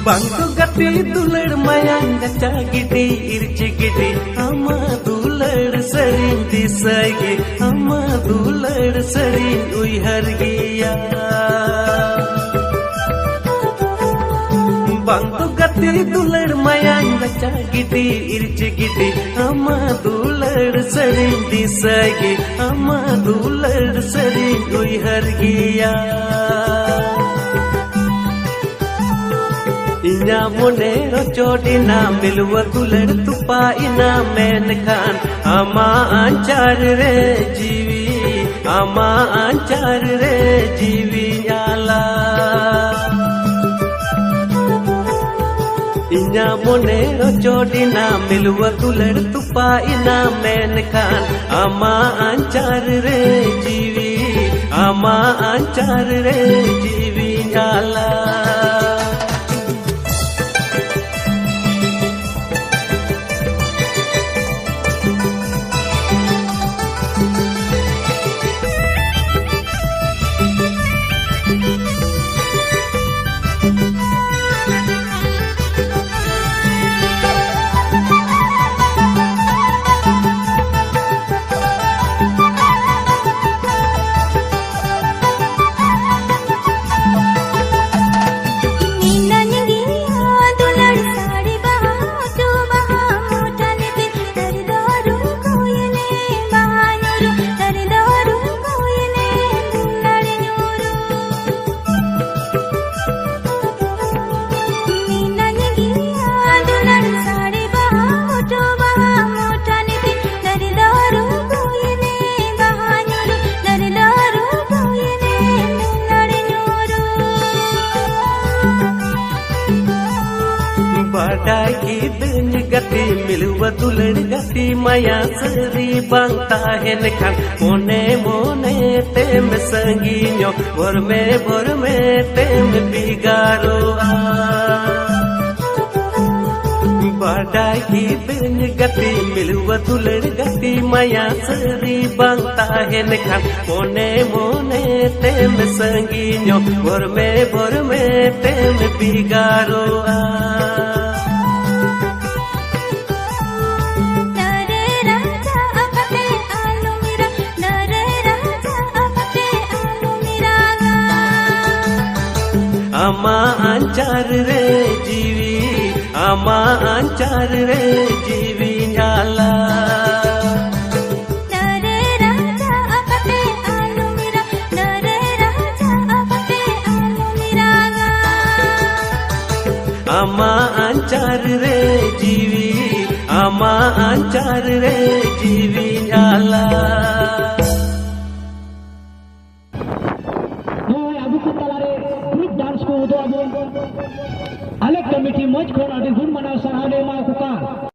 Bangku gati dular mayang gacha gidi irci gidi ama dular sering disagi ama dular sering uihar giya Bangku gati dular mayang gacha gidi irci gidi ama dular sering disagi ama dular sering uihar giya Inya monero chodina milwa dular tupa ina menkan ama anchar re jiwi nyala Inya monero chodina milwa dular tupa ina menkan ama anchar re jiwi nyala Badai kidun gati milwa dular gati maya seri bang tahen kan mone tem sanginyo bor me tem bigaro Badai kidun gati milwa dular gati maya seri bang tahen kan mone tem sanginyo bor me tem bigaro Ama anchar re jiwi nyala Nare raja apate alumira Ama anchar re jiwi nyala अलग committee मज खोल गुण मना सहारे मा कुका